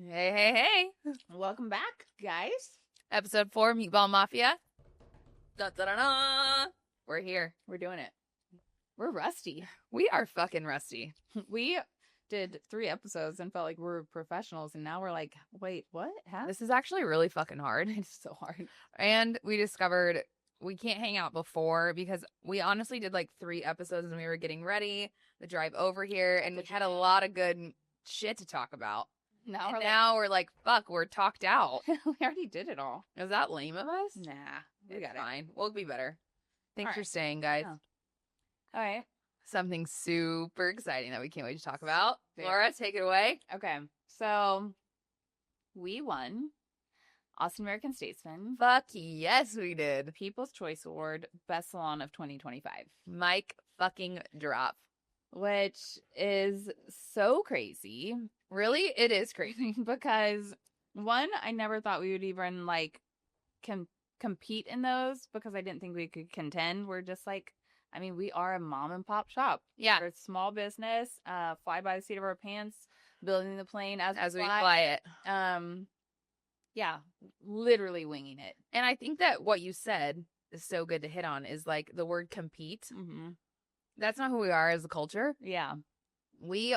Hey, hey, hey. Welcome back, guys. Episode 4, Meatball Mafia. Da, da, da, da. We're here. We're doing it. We're rusty. We are fucking rusty. We did 3 episodes and felt like we were professionals, and now we're like, wait, what? Huh? This is actually really fucking hard. It's so hard. And we discovered we can't hang out before because we honestly did like 3 episodes and we were getting ready, the drive over here, and we had a lot of good shit to talk about. Now we're like, fuck, we're talked out. We already did it all. Is that lame of us? Nah. We got fine. We'll be better. Thanks All for right. staying, guys. Oh. All right. Something super exciting that we can't wait to talk about. Very. Laura, take it away. Okay. So we won Austin American-Statesman Fuck yes, we did. People's Choice Award Best Salon of 2025. Mic fucking drop. Which is so crazy. Really? It is crazy. Because, one, I never thought we would even, like, compete in those because I didn't think we could contend. We're just, like, I mean, we are a mom and pop shop. Yeah. We're a small business, fly by the seat of our pants, building the plane as we fly it. Yeah, literally winging it. And I think that what you said is so good to hit on is, like, the word compete. Mm-hmm. That's not who we are as a culture. Yeah. We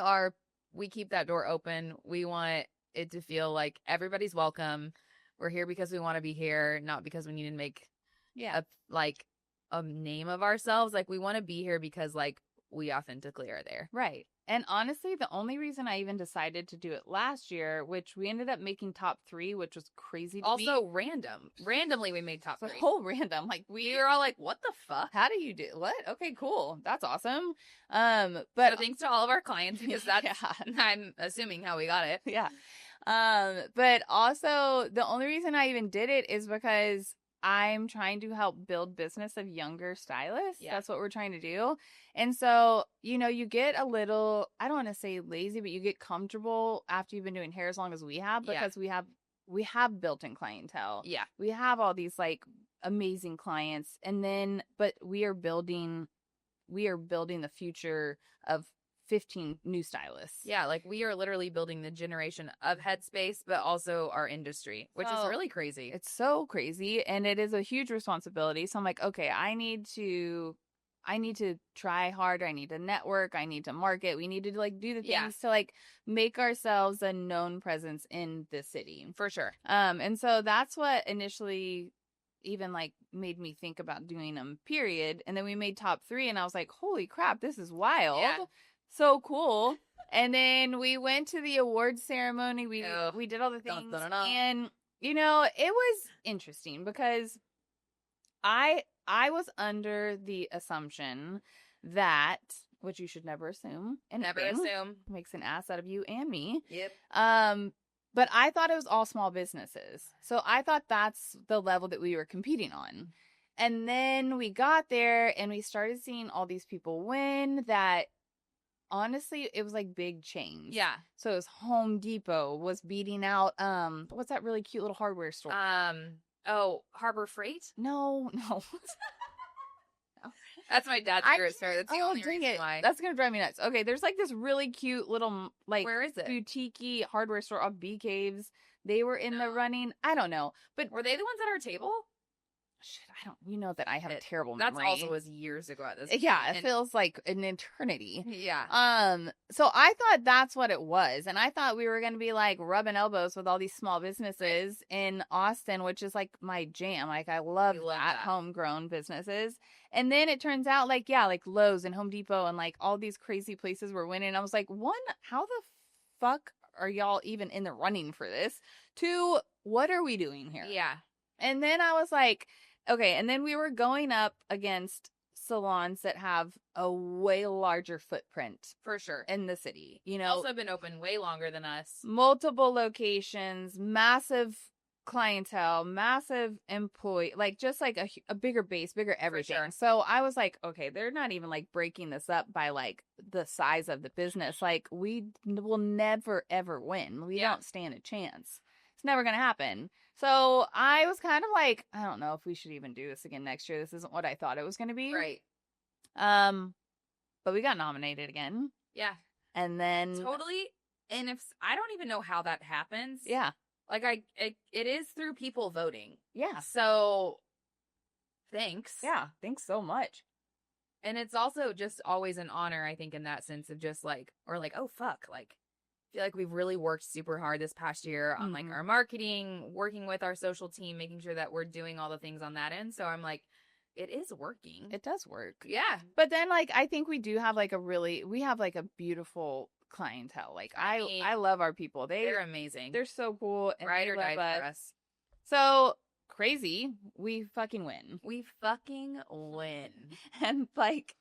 keep that door open. We want it to feel like everybody's welcome. We're here because we want to be here, not because we need to make a name of ourselves. Like, we want to be here because, like, we authentically are there. Right. And honestly, the only reason I even decided to do it last year, which we ended up making top 3, which was crazy to me. Also random. Randomly, we made top 3. The whole random. Like, we were all like, what the fuck? How do you do what? Okay, cool. That's awesome. But so thanks to all of our clients because that's, I'm assuming, how we got it. Yeah. But also the only reason I even did it is because I'm trying to help build business of younger stylists. Yeah. That's what we're trying to do. And so, you get a little, I don't want to say lazy, but you get comfortable after you've been doing hair as long as we have, because we have built-in clientele. Yeah. We have all these like amazing clients, and then, but we are building the future of 15 new stylists. Yeah, like we are literally building the generation of Headspace, but also our industry, which is really crazy. It's so crazy, and it is a huge responsibility. So I'm like, okay, I need to try harder. I need to network. I need to market. We need to like do the things to like make ourselves a known presence in the city. For sure. And so that's what initially even like made me think about doing them, period. And then we made top 3, and I was like, holy crap, this is wild. Yeah. So cool. And then we went to the awards ceremony. We did all the things. And, it was interesting because I was under the assumption that, which you should never assume. Never assume. Makes an ass out of you and me. Yep. But I thought it was all small businesses. So I thought that's the level that we were competing on. And then we got there and we started seeing all these people win that, honestly, it was like big chains. Yeah. So it was Home Depot was beating out, what's that really cute little hardware store? Harbor Freight? No. That's my dad's favorite store. That's the only reason why. That's going to drive me nuts. Okay, there's like this really cute little, like, where is it? Boutique-y hardware store off Bee Caves. They were in the running. I don't know. But were they the ones at our table? Shit, that I have a terrible memory. That also was years ago at this point. Yeah, it feels like an eternity. Yeah. So I thought that's what it was. And I thought we were going to be like rubbing elbows with all these small businesses in Austin, which is like my jam. Like I love that. Homegrown businesses. And then it turns out like Lowe's and Home Depot and like all these crazy places were winning. I was like, 1, how the fuck are y'all even in the running for this? 2, what are we doing here? Yeah. And then I was like, okay, and then we were going up against salons that have a way larger footprint. For sure. In the city. Also been open way longer than us. Multiple locations, massive clientele, massive employee, like just like a bigger base, bigger everything. Sure. So I was like, okay, they're not even like breaking this up by like the size of the business. Like we will never, ever win. We don't stand a chance. It's never going to happen. So I was kind of like, I don't know if we should even do this again next year. This isn't what I thought it was going to be. Right. But we got nominated again. Yeah. And then totally And I don't even know how that happens. Yeah. Like it is through people voting. Yeah. So thanks. Yeah. Thanks so much. And it's also just always an honor, I think, in that sense of just like, or like, oh fuck, like I feel like we've really worked super hard this past year on like our marketing, working with our social team, making sure that we're doing all the things on that end. So I'm like, it is working. It does work. Yeah. But then like I think we do have like we have like a beautiful clientele. Like I love our people. They're amazing. They're so cool. And ride or die for us. So crazy. We fucking win. We fucking win. And like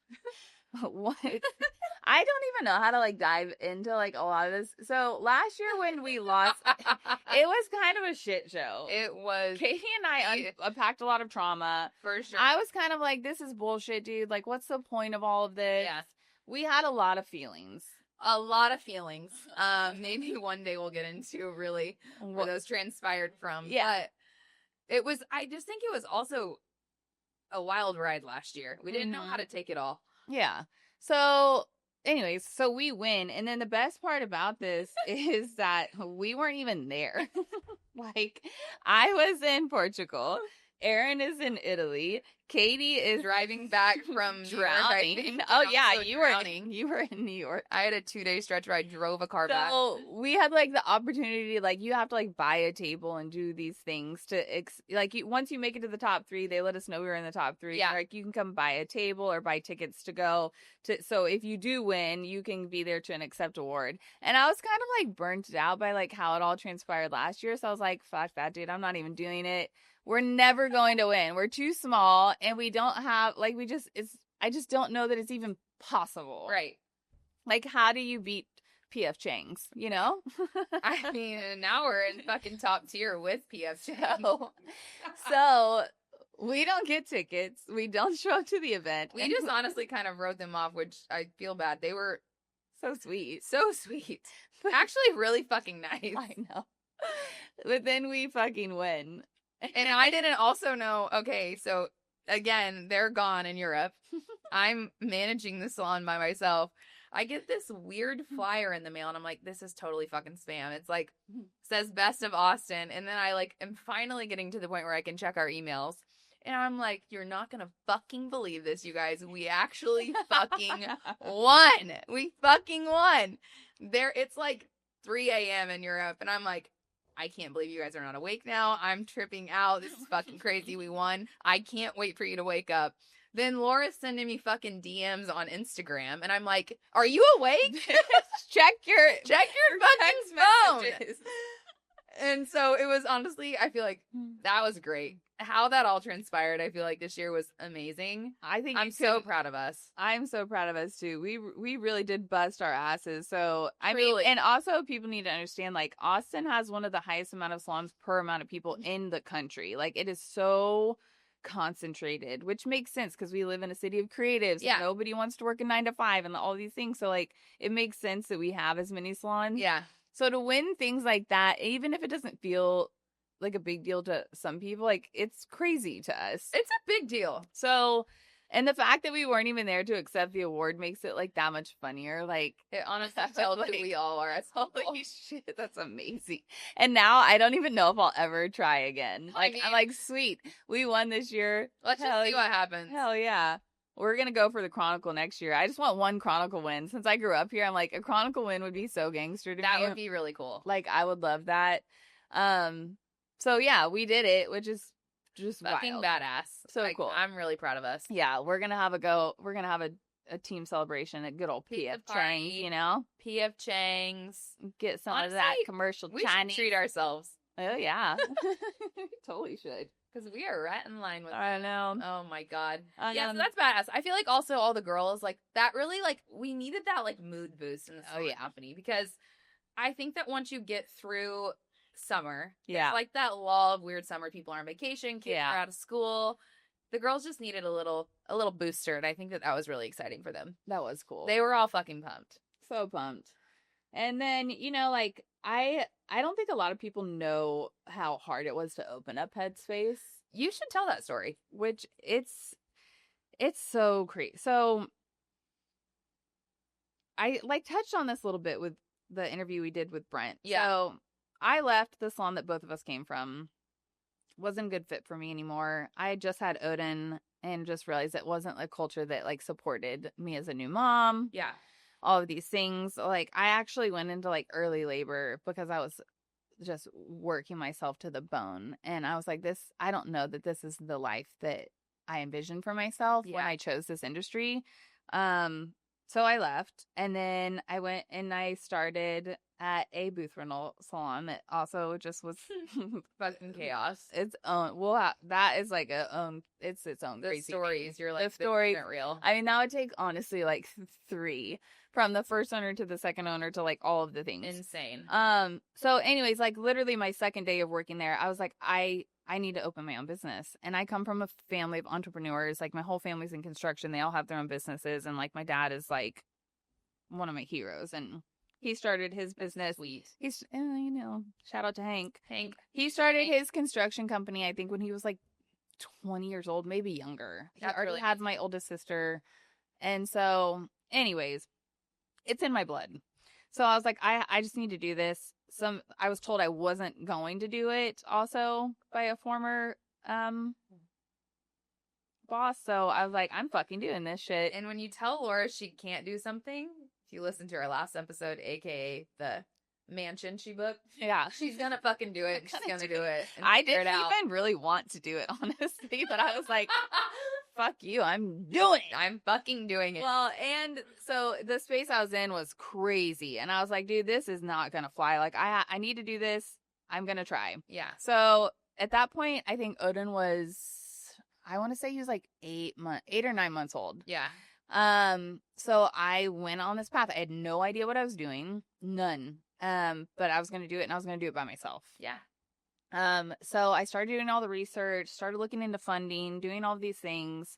what I don't even know how to like dive into like a lot of this. So last year when we lost, it was kind of a shit show. It was. Katie and I unpacked a lot of trauma. For sure. I was kind of like, this is bullshit, dude. Like, what's the point of all of this? Yeah. We had a lot of feelings. A lot of feelings. Maybe one day we'll get into really where those transpired from. Yeah. But it was, I just think it was also a wild ride last year. We didn't know how to take it all. Yeah. So anyways, so we win. And then the best part about this is that we weren't even there. Like, I was in Portugal. Aaron is in Italy. Katie is driving back from drowning. Oh yeah, you were in New York. I had a 2-day stretch where I drove a car back. So we had like the opportunity, like you have to like buy a table and do these things to once you make it to the top 3, they let us know we were in the top 3. Yeah, like you can come buy a table or buy tickets to go to. So if you do win, you can be there to an accept award. And I was kind of like burnt out by like how it all transpired last year. So I was like, fuck that, dude. I'm not even doing it. We're never going to win. We're too small and we don't have like I just don't know that it's even possible. Right. Like how do you beat PF Chang's, you know? I mean, now we're in fucking top tier with PF Chang's. So we don't get tickets. We don't show up to the event. We just honestly kind of wrote them off, which I feel bad. They were so sweet. So sweet. Actually really fucking nice. I know. But then we fucking win. And I didn't also know, okay, so again, they're gone in Europe. I'm managing the salon by myself. I get this weird flyer in the mail and I'm like, this is totally fucking spam. It's like, says best of Austin. And then I like am finally getting to the point where I can check our emails. And I'm like, you're not going to fucking believe this, you guys. We actually fucking won. We fucking won. It's like 3 a.m. in Europe. And I'm like, I can't believe you guys are not awake now. I'm tripping out. This is fucking crazy. We won. I can't wait for you to wake up. Then Laura's sending me fucking DMs on Instagram. And I'm like, are you awake? Check your fucking phone. Messages. And so it was honestly, I feel like that was great. How that all transpired, I feel like this year was amazing. I'm so proud of us. I'm so proud of us too. We really did bust our asses. So I mean, and also people need to understand, like Austin has one of the highest amount of salons per amount of people in the country. Like it is so concentrated, which makes sense because we live in a city of creatives. Yeah. Nobody wants to work a 9 to 5 and all these things. So like it makes sense that we have as many salons. Yeah. So to win things like that, even if it doesn't feel like a big deal to some people, like it's crazy to us. It's a big deal. So, and the fact that we weren't even there to accept the award makes it like that much funnier. Like it honestly felt like we all are. Holy shit, that's amazing. And now I don't even know if I'll ever try again. Like I'm like, sweet, we won this year. Let's just see what happens. Hell yeah. We're going to go for the Chronicle next year. I just want one Chronicle win. Since I grew up here, I'm like, a Chronicle win would be so gangster to me. That would be really cool. Like, I would love that. So, yeah, we did it, which is just fucking wild. badass. So like, cool. I'm really proud of us. Yeah, we're going to have We're going to have a team celebration at good old PF Chang's, you know? PF Chang's. Get some of that commercial we Chinese. Should treat ourselves. Oh, yeah. Totally should. Because we are right in line with I know. Oh, my God. Yeah, so that's badass. I feel like also all the girls, like, that really, like, we needed that, like, mood boost in the company. Because I think that once you get through summer, it's like that lull of weird summer. People are on vacation, kids are out of school. The girls just needed a little booster. And I think that was really exciting for them. That was cool. They were all fucking pumped. So pumped. And then, you know, like, I don't think a lot of people know how hard it was to open up Headspace. You should tell that story. Which it's so crazy. So I like touched on this a little bit with the interview we did with Brent. Yeah. So I left the salon that both of us came from. Wasn't a good fit for me anymore. I had just had Odin and just realized it wasn't a culture that like supported me as a new mom. Yeah. All of these things. Like I actually went into like early labor because I was just working myself to the bone. And I was like, I don't know that this is the life that I envisioned for myself when I chose this industry. So I left, and then I went and I started at a booth rental salon that also just was fucking chaos. Its own. Well, that is like it's its own the crazy stories. Thing. You're like, the story isn't real. I mean, that would take honestly like 3 from the first owner to the second owner to like all of the things. Insane. So anyways, like literally my second day of working there, I was like, I need to open my own business. And I come from a family of entrepreneurs. Like my whole family's in construction. They all have their own businesses. And like my dad is like one of my heroes. And he started his business. Sweet. He's, you know, shout out to Hank. Hank. He started his construction company, I think, when he was like 20 years old, maybe younger. He already really had my oldest sister. And so, anyways, it's in my blood. So I was like, I just need to do this. I was told I wasn't going to do it also by a former boss. So I was like, I'm fucking doing this shit. And when you tell Laura she can't do something, if you listen to our last episode, aka the mansion she booked, yeah, she's gonna fucking do it. She's gonna do it. I didn't even really want to do it, honestly, but I was like, fuck you, I'm doing it. I'm fucking doing it. Well, and so the space I was in was crazy. And I was like, dude, this is not going to fly. Like, I need to do this. I'm going to try. Yeah. So at that point, I think Odin was, I want to say he was like 8 or 9 months old. Yeah. So I went on this path. I had no idea what I was doing. None. But I was going to do it, and I was going to do it by myself. Yeah. So I started doing all the research, started looking into funding, doing all of these things.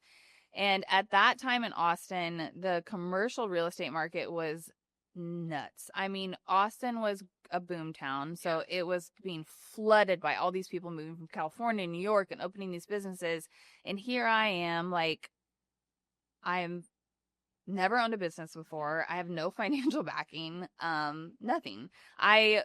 And at that time in Austin, the commercial real estate market was nuts. I mean, Austin was a boom town. So it was being flooded by all these people moving from California, New York, and opening these businesses. And here I am, like, I'm never owned a business before. I have no financial backing, nothing. I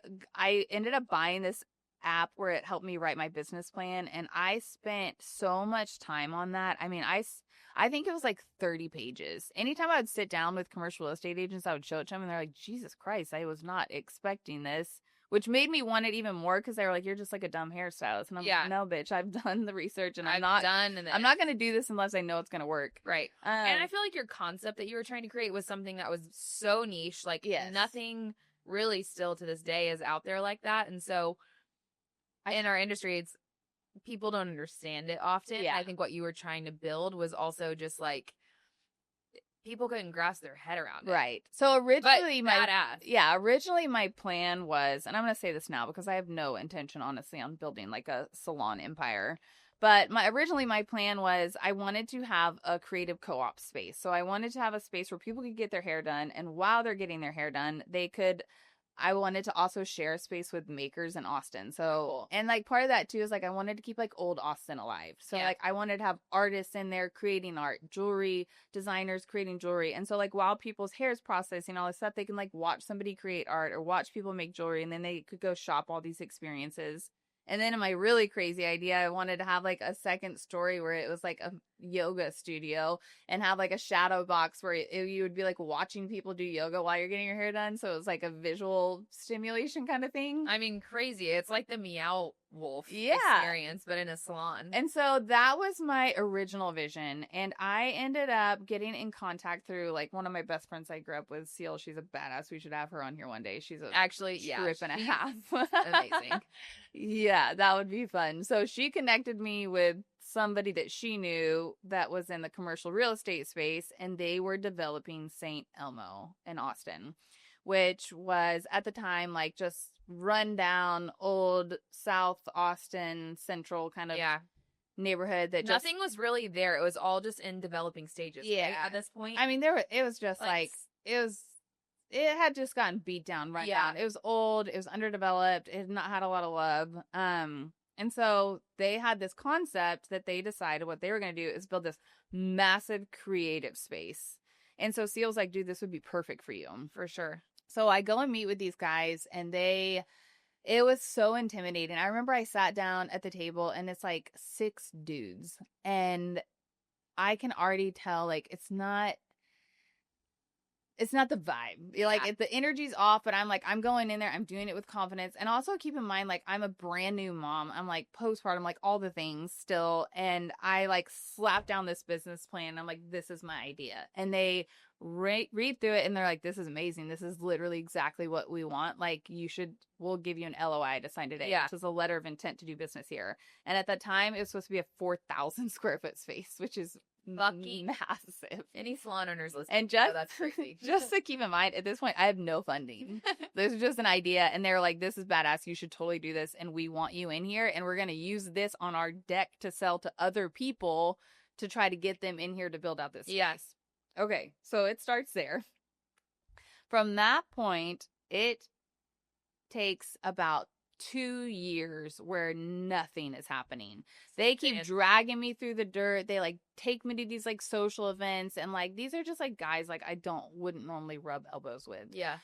ended up buying this app where it helped me write my business plan, and I spent so much time on that. I mean, I think it was like 30 pages. Anytime I would sit down with commercial real estate agents, I would show it to them, and they're like, Jesus Christ, I was not expecting this, which made me want it even more, because they were like, you're just like a dumb hairstylist. And I'm like, no, bitch, I've done the research, and I'm not going to do this unless I know it's going to work. Right. And I feel like your concept that you were trying to create was something that was so niche. Like, nothing really still to this day is out there like that. And so in our industry, it's people don't understand it often. Yeah. I think what you were trying to build was also just like people couldn't grasp their head around it. Right. So originally originally my plan was, and I'm going to say this now because I have no intention, honestly, on building like a salon empire. But originally my plan was I wanted to have a creative co-op space. So I wanted to have a space where people could get their hair done, and while they're getting their hair done, I wanted to also share a space with makers in Austin. So, and like part of that too is like I wanted to keep like old Austin alive. So like I wanted to have artists in there creating art, jewelry, designers creating jewelry. And so like while people's hair is processing all this stuff, they can like watch somebody create art or watch people make jewelry, and then they could go shop all these experiences. And then in my really crazy idea, I wanted to have like a second story where it was like a yoga studio and have like a shadow box where you would be like watching people do yoga while you're getting your hair done. So it was like a visual stimulation kind of thing. I mean, crazy. It's like the Meow Wolf experience, but in a salon. And so that was my original vision. And I ended up getting in contact through like one of my best friends I grew up with, Seal. She's a badass. We should have her on here one day. She's actually trip and a half. Amazing. Yeah, that would be fun. So she connected me with somebody that she knew that was in the commercial real estate space, and they were developing St. Elmo in Austin, which was at the time like just run down old South Austin Central kind of neighborhood that nothing was really there. It was all just in developing stages. Yeah, right, at this point. I mean, it was just like it had just gotten beat down right down. It was old. It was underdeveloped. It had not had a lot of love. And so they had this concept that they decided what they were going to do is build this massive creative space. And so Seal's like, dude, this would be perfect for you. For sure. So I go and meet with these guys, and it was so intimidating. I remember I sat down at the table, and it's like 6 dudes, and I can already tell, like, it's not the vibe. Like, the energy's off, but I'm like, I'm going in there, I'm doing it with confidence. And also keep in mind, like, I'm a brand new mom. I'm like postpartum, like all the things still. And I like slapped down this business plan. I'm like, this is my idea. And they read through it, and they're like, this is amazing. This is literally exactly what we want. Like, we'll give you an LOI to sign today. This is a letter of intent to do business here. And at that time, it was supposed to be a 4,000 square foot space, which is fucking massive. Any salon owners listening? And that's crazy. Just to keep in mind, at this point, I have no funding. This is just an idea, and they're like, "This is badass. You should totally do this, and we want you in here, and we're gonna use this on our deck to sell to other people to try to get them in here to build out this space." Yes. Okay, so it starts there. From that point, it takes about 2 years where nothing is happening. They keep dragging me through the dirt. They like take me to these like social events, and like these are just like guys like I wouldn't normally rub elbows with. Yeah.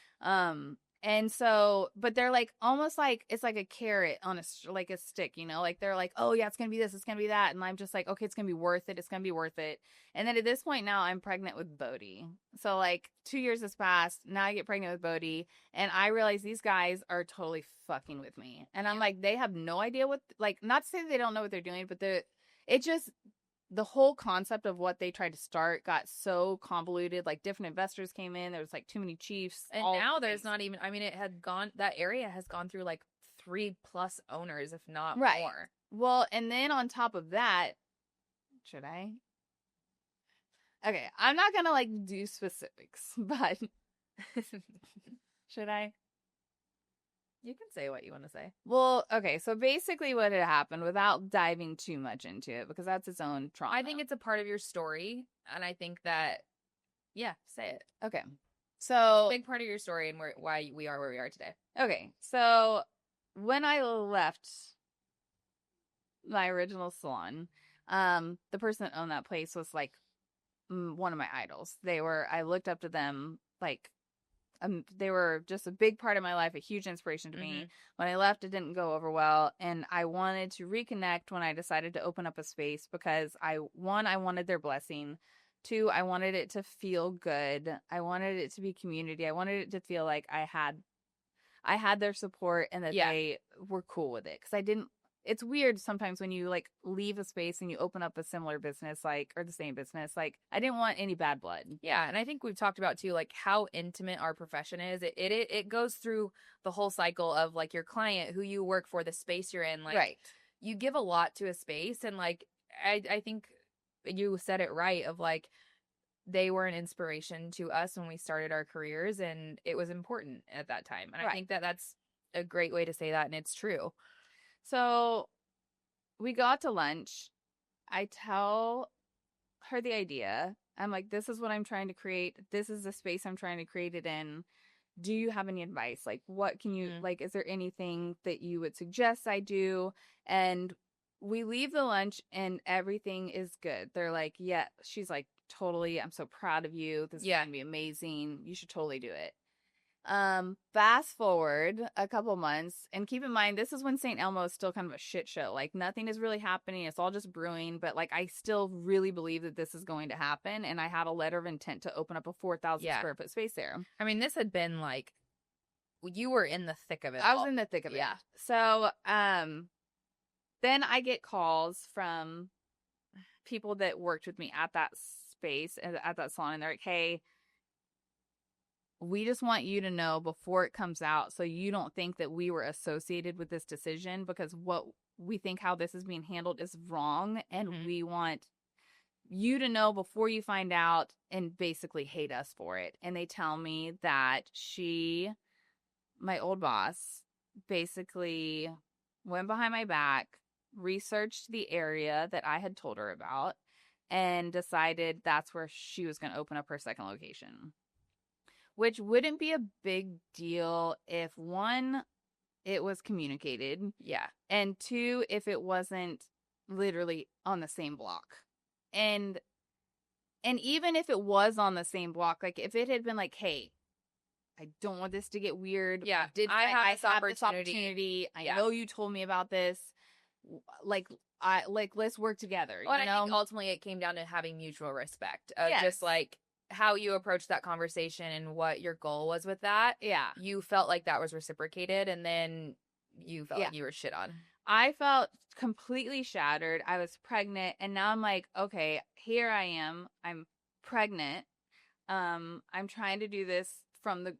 And so, but they're like almost like it's like a carrot on a stick, you know, like they're like, oh yeah, it's gonna be this, it's gonna be that, and I'm just like, okay, it's gonna be worth it, it's gonna be worth it. And then at this point now, I'm pregnant with Bodhi. So like 2 years has passed. Now I get pregnant with Bodhi, and I realize these guys are totally fucking with me, and I'm like, they have no idea what, like, not to say that they don't know what they're doing, but the whole concept of what they tried to start got so convoluted. Like different investors came in. There was like too many chiefs. And now there's not even, I mean, that area has gone through like 3+ owners, if not more. Well, and then on top of that, should I? Okay, I'm not going to like do specifics, but should I? You can say what you want to say. Well, okay, so basically what had happened, without diving too much into it, because that's its own trauma. I think it's a part of your story, and I think that, yeah, say it. Okay. So, big part of your story and why we are where we are today. Okay, so when I left my original salon, the person that owned that place was like one of my idols. I looked up to them, like, they were just a big part of my life, a huge inspiration to me. When I left, it didn't go over well, and I wanted to reconnect when I decided to open up a space because I wanted their blessing. 2, I wanted it to feel good. I wanted it to be community. I wanted it to feel like I had their support, and that they were cool with it. Because it's weird sometimes when you like leave a space and you open up a similar business, like, or the same business. Like, I didn't want any bad blood. Yeah, and I think we've talked about too, like how intimate our profession is. It goes through the whole cycle of like your client, who you work for, the space you're in. Like, you give a lot to a space, and like I think you said it right. Of like, they were an inspiration to us when we started our careers, and it was important at that time. And I think that that's a great way to say that, and it's true. So we go out to lunch. I tell her the idea. I'm like, this is what I'm trying to create. This is the space I'm trying to create it in. Do you have any advice? Like, what can you, like, is there anything that you would suggest I do? And we leave the lunch and everything is good. They're like, yeah. She's like, totally. I'm so proud of you. This is going to be amazing. You should totally do it. Fast forward a couple months, and keep in mind, this is when St. Elmo is still kind of a shit show. Like, nothing is really happening. It's all just brewing, but like, I still really believe that this is going to happen. And I had a letter of intent to open up a 4,000 square foot space there. I mean, this had been like, you were in the thick of it. I was in the thick of it. Yeah. So, then I get calls from people that worked with me at that space, at that salon, and they're like, hey, we just want you to know before it comes out, so you don't think that we were associated with this decision, because what we think how this is being handled is wrong. And we want you to know before you find out and basically hate us for it. And they tell me that my old boss, basically went behind my back, researched the area that I had told her about, and decided that's where she was going to open up her second location. Which wouldn't be a big deal if, 1, it was communicated. Yeah. And 2, if it wasn't literally on the same block. And even if it was on the same block, like if it had been like, hey, I don't want this to get weird. Yeah. I have this opportunity. I know you told me about this. Like, let's work together. Well, I think ultimately it came down to having mutual respect of just like how you approached that conversation and what your goal was with that. Yeah. You felt like that was reciprocated, and then you felt like you were shit on. I felt completely shattered. I was pregnant, and now I'm like, okay, here I am. I'm pregnant. I'm trying to do this from the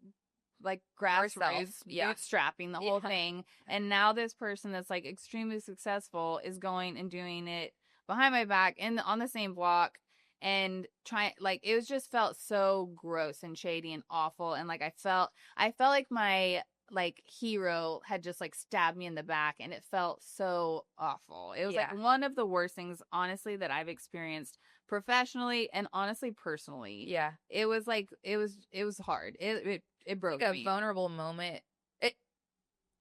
like grassroots, bootstrapping the whole thing. And now this person that's like extremely successful is going and doing it behind my back on the same block, and trying, like, it was just felt so gross and shady and awful. And like, I felt like my like hero had just like stabbed me in the back, and it felt so awful. It was like one of the worst things, honestly, that I've experienced professionally and honestly personally. Yeah. It was like, it was hard. It broke like me. A vulnerable moment.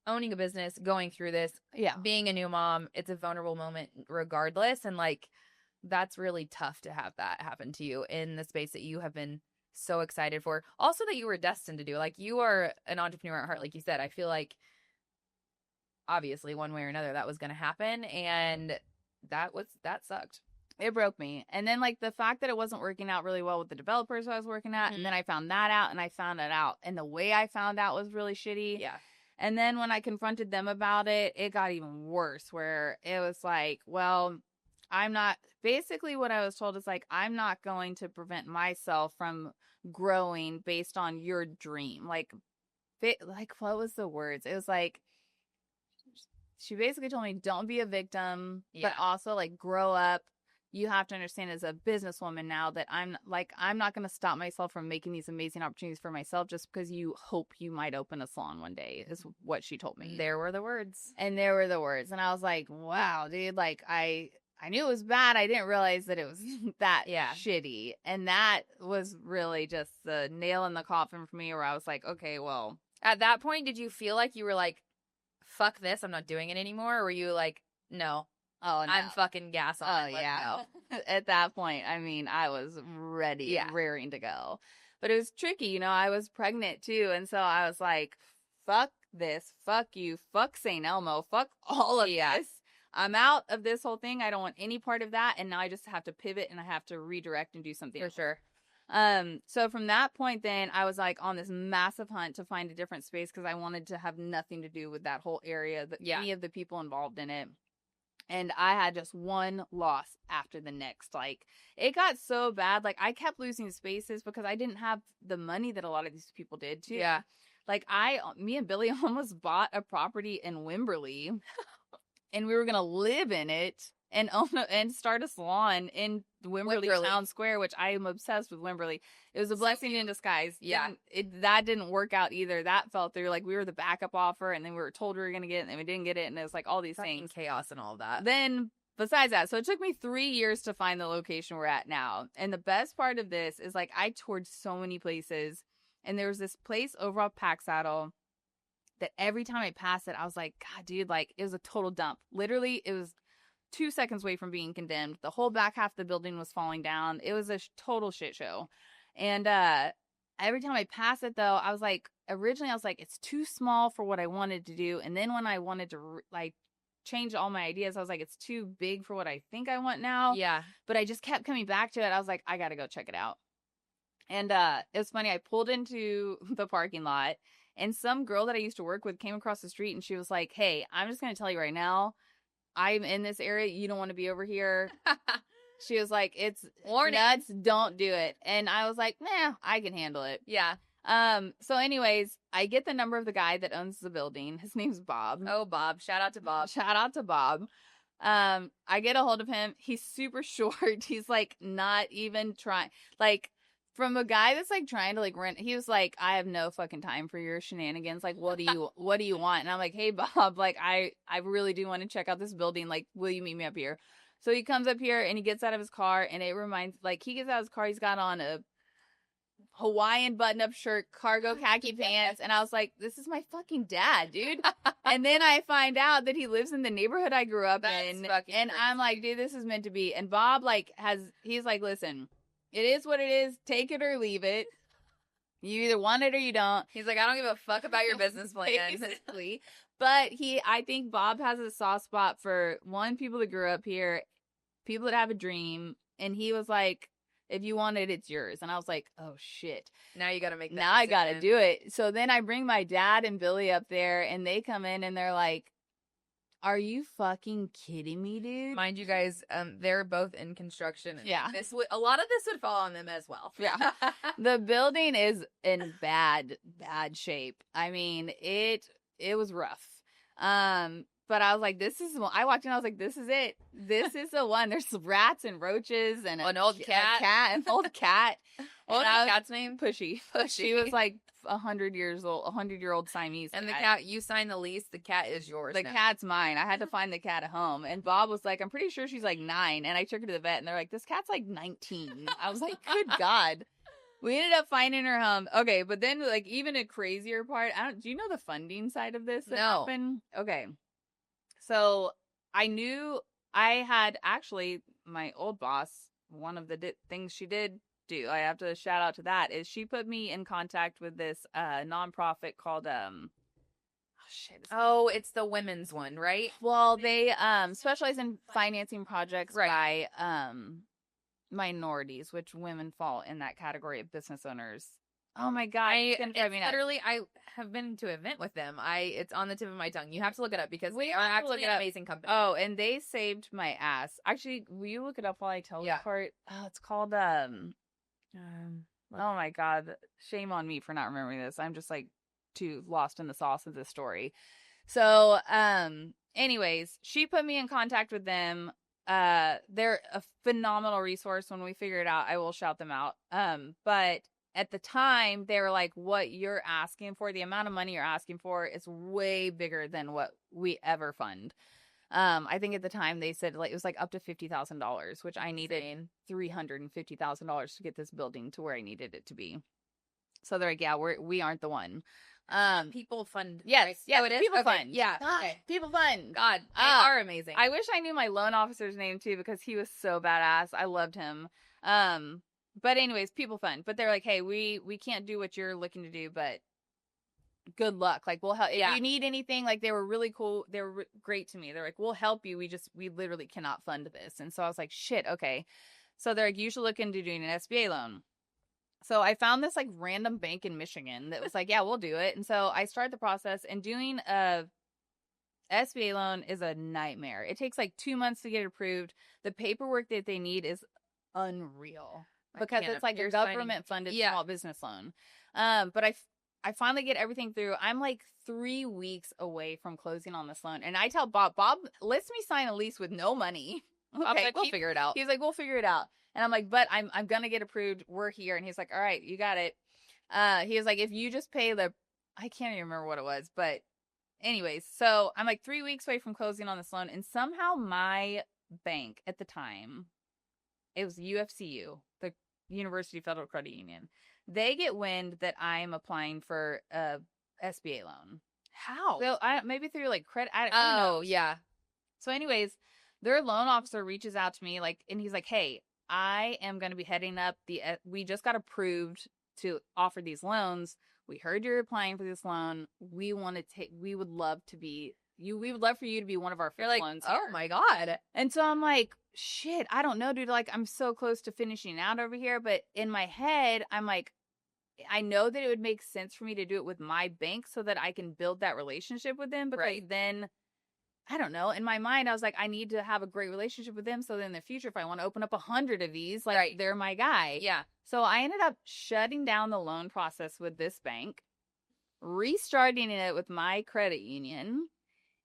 Owning a business, going through this, being a new mom, it's a vulnerable moment regardless. And like, that's really tough to have that happen to you in the space that you have been so excited for. Also that you were destined to do. Like, you are an entrepreneur at heart, like you said. I feel like obviously one way or another that was going to happen, and that sucked. It broke me. And then like the fact that it wasn't working out really well with the developers I was working at, and then I found that out, and I found it out, and the way I found out was really shitty. Yeah. And then when I confronted them about it, it got even worse, where it was like, well, basically what I was told is like, I'm not going to prevent myself from growing based on your dream. Like what was the words? It was like, she basically told me, don't be a victim, but also like grow up. You have to understand as a businesswoman now that I'm not going to stop myself from making these amazing opportunities for myself just because you hope you might open a salon one day, is what she told me. There were the words. And I was like, wow, dude, like I knew it was bad. I didn't realize that it was that shitty. And that was really just the nail in the coffin for me, where I was like, okay, well. At that point, did you feel like you were like, fuck this, I'm not doing it anymore? Or were you like, no. Oh, no. I'm fucking gas on. Oh, yeah. At that point, I mean, I was ready, raring to go. But it was tricky, I was pregnant too. And so I was like, fuck this, fuck you, fuck St. Elmo, fuck all of this. I'm out of this whole thing. I don't want any part of that. And now I just have to pivot, and I have to redirect and do something else. For sure. So from that point, then I was like on this massive hunt to find a different space, because I wanted to have nothing to do with that whole area, any of the people involved in it. And I had just one loss after the next. Like, it got so bad. Like, I kept losing spaces because I didn't have the money that a lot of these people did, too. Yeah. Like, me and Billy almost bought a property in Wimberley, and we were going to live in it and start a salon in Wimberley Town Square, which I am obsessed with Wimberley. It was a blessing in disguise. Yeah. That didn't work out either. That fell through. Like, we were the backup offer, and then we were told we were going to get it, and then we didn't get it, and it was like all these things. Chaos and all that. Then, besides that, so it took me 3 years to find the location we're at now. And the best part of this is, like, I toured so many places, and there was this place over off Pack Saddle that every time I passed it, I was like, God, dude, like, it was a total dump. Literally, it was 2 seconds away from being condemned. The whole back half of the building was falling down. It was a total shit show. And every time I pass it, though, I was like, originally I was like, it's too small for what I wanted to do. And then when I wanted to change all my ideas, I was like, it's too big for what I think I want now. Yeah. But I just kept coming back to it. I was like, I got to go check it out. And it was funny. I pulled into the parking lot, and some girl that I used to work with came across the street, and she was like, hey, I'm just going to tell you right now, I'm in this area. You don't want to be over here. She was like, it's nuts. Don't do it. And I was like, nah, I can handle it. Yeah. So anyways, I get the number of the guy that owns the building. His name's Bob. Oh, Bob. Shout out to Bob. Shout out to Bob. I get a hold of him. He's super short. He's like not even trying, like, from a guy that's like trying to like rent. He was like, I have no fucking time for your shenanigans. Like, what do you want? And I'm like, hey, Bob, like, I really do want to check out this building. Like, will you meet me up here? So he comes up here, and he gets out of his car, and it reminds, like, he gets out of his car, he's got on a Hawaiian button-up shirt, cargo khaki pants, and I was like, this is my fucking dad, dude. And then I find out that he lives in the neighborhood I grew up in, and I'm like, dude, this is meant to be. And Bob, like, he's like, listen, it is what it is, take it or leave it. You either want it or you don't. He's like, I don't give a fuck about your business plan. Basically. But I think Bob has a soft spot for, one, people that grew up here, people that have a dream. And he was like, if you want it, it's yours. And I was like, oh, shit. Now you got to make that Now decision. I got to do it. So then I bring my dad and Billy up there, and they come in, and they're like, are you fucking kidding me, dude? Mind you guys, they're both in construction. And yeah. A lot of this would fall on them as well. Yeah. The building is in bad shape. I mean, it was rough. But I was like, I walked in, I was like, this is it. This is the one. There's rats and roaches and an old cat. An old cat. What was the cat's name? Pushy. She was like 100 years old, 100-year-old Siamese and cat. The cat, you signed the lease, the cat is yours The now. Cat's mine. I had to find the cat at home. And Bob was like, I'm pretty sure she's like 9. And I took her to the vet, and they're like, this cat's like 19. I was like, good God. We ended up finding her home. Okay, but then like even a crazier part, do you know the funding side of this that happened? Okay. So I knew I had actually, my old boss, one of the things she did do, I have to shout out to that, is she put me in contact with this nonprofit called it's the women's one, right? Well, they specialize in financing projects by minorities, which women fall in that category of business owners. Oh my God. I have been to an event with them. It's on the tip of my tongue. You have to look it up because they are actually an amazing company. Oh, and they saved my ass. Actually, will you look it up while I tell the part? Oh, it's called oh my God. Shame on me for not remembering this. I'm just like too lost in the sauce of this story. So, anyways, she put me in contact with them. They're a phenomenal resource. When we figure it out, I will shout them out. But at the time, they were like, what you're asking for, the amount of money you're asking for is way bigger than what we ever fund. I think at the time they said like it was like up to $50,000, which I needed $350,000 to get this building to where I needed it to be. So they're like, yeah, we aren't the one. People fund. Yes, right? yeah, it is. People fund. Yeah. God, people fund. God, they are amazing. I wish I knew my loan officer's name too, because he was so badass. I loved him. But anyways, people fund. But they're like, hey, we can't do what you're looking to do, but good luck. Like, we'll help. If you need anything, like, they were really cool. They were great to me. They're like, we'll help you. We literally cannot fund this. And so I was like, shit, okay. So they're like, you should look into doing an SBA loan. So I found this like random bank in Michigan that was like, yeah, we'll do it. And so I started the process, and doing a SBA loan is a nightmare. It takes like 2 months to get approved. The paperwork that they need is unreal because it's like a government funded small business loan. But I finally get everything through. I'm like 3 weeks away from closing on this loan. And I tell Bob lets me sign a lease with no money. Okay, I'm like, we'll figure it out. He's like, we'll figure it out. And I'm like, but I'm going to get approved. We're here. And he's like, all right, you got it. He was like, if you just pay I can't even remember what it was, but anyways, so I'm like 3 weeks away from closing on this loan. And somehow my bank at the time, it was UFCU, the University Federal Credit Union. They get wind that I'm applying for a SBA loan. How? So maybe through like credit. Yeah. So anyways, their loan officer reaches out to me and he's like, hey, I am going to be heading up we just got approved to offer these loans. We heard you're applying for this loan. We would love for you to be one of our first loans. Oh my God. And so I'm like, shit, I don't know, dude. Like, I'm so close to finishing out over here. But in my head, I'm like, I know that it would make sense for me to do it with my bank so that I can build that relationship with them. Because then, I don't know. In my mind, I was like, I need to have a great relationship with them so that in the future, if I want to open up 100 of these, they're my guy. Yeah. So I ended up shutting down the loan process with this bank, restarting it with my credit union,